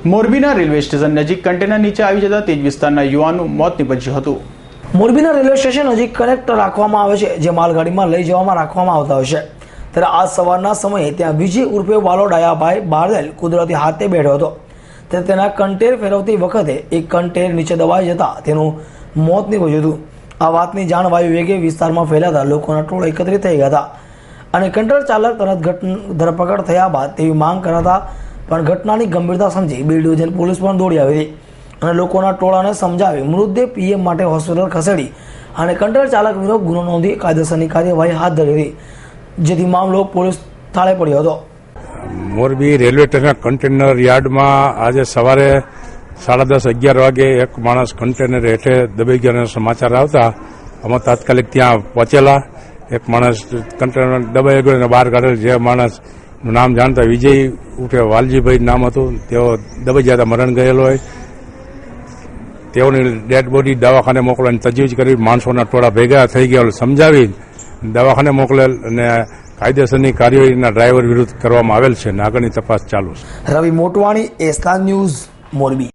મોરબીના railway station નજીક container નીચે આવી જતા તેજ વિસ્તારના યુવાનનું મોત નીપજ્યું હતું। મોરબીના રેલવે સ્ટેશન નજીક કનેક્ટર રાખવામાં આવે છે, જે માલગાડીમાં લઈ જવામાં રાખવામાં આવતા હોય છે। ત્યારે આજ સવારના સમયે ત્યાં વિજય ઉર્ફે વાલો ડાયાભાઈ બારદેલ કુદરતી હાથે બેઠો હતો। ત્યારે તેના કન્ટેનર ફેરવતી વખતે એક કન્ટેનર નીચે દબાઈ જતા તેનું મોત નીપજ્યું હતું। આ વાતની જાણ વાયુ વેગે વિસ્તારમાં ફેલાતા લોકોના ટોળા એકત્રિત થઈ ગયા હતા અને કન્ટેનર ચાલક તરત ધરપકડ થયા બાદ તેવી માંગ કરાતા પણ ઘટનાની ગંભીરતા સમજી બી ડિવિઝન પોલીસ પણ દોડી આવી હતી અને લોકોના ટોળાને સમજાવી મૃતદેહ પીએમ માટે હોસ્પિટલ ખસેડી અને કન્ટેનર ચાલક વિરુદ્ધ ગુનો નોંધી કાયદેસરની કાર્યવાહી હાથ ધરી હતી, જેથી મામલો પોલીસ થાળે પડ્યો હતો। મોરબી રેલવે સ્ટેશન કન્ટેનર યાર્ડમાં આજે સવારે 10:30-11 વાગે એક માણસ કન્ટેનર હેઠે દબાઈ ગયાના સમાચાર આવતા અમે તાત્કાલિક ત્યાં પહોંચેલા। એક માણસ કન્ટેનર દબાઈ ગયો અને બહાર કાઢેલ। જે માણસનું નામ જાણતા વિજય ઉઠે વાલજીભાઈ નામ હતું, તેઓ દબાઈ જતા મરણ ગયેલો હોય। તેઓની ડેડ બોડી દવાખાને મોકલવાની તજવીજ કરી માણસોના ટોળા ભેગા થઈ ગયા સમજાવી દવાખાને મોકલેલ અને કાયદેસરની કાર્યવાહીના ડ્રાઈવર વિરુદ્ધ કરવામાં આવેલ છે અને આગળની તપાસ ચાલુ છે। રવિ મોટવાણી, એસ્તા ન્યૂઝ, મોરબી।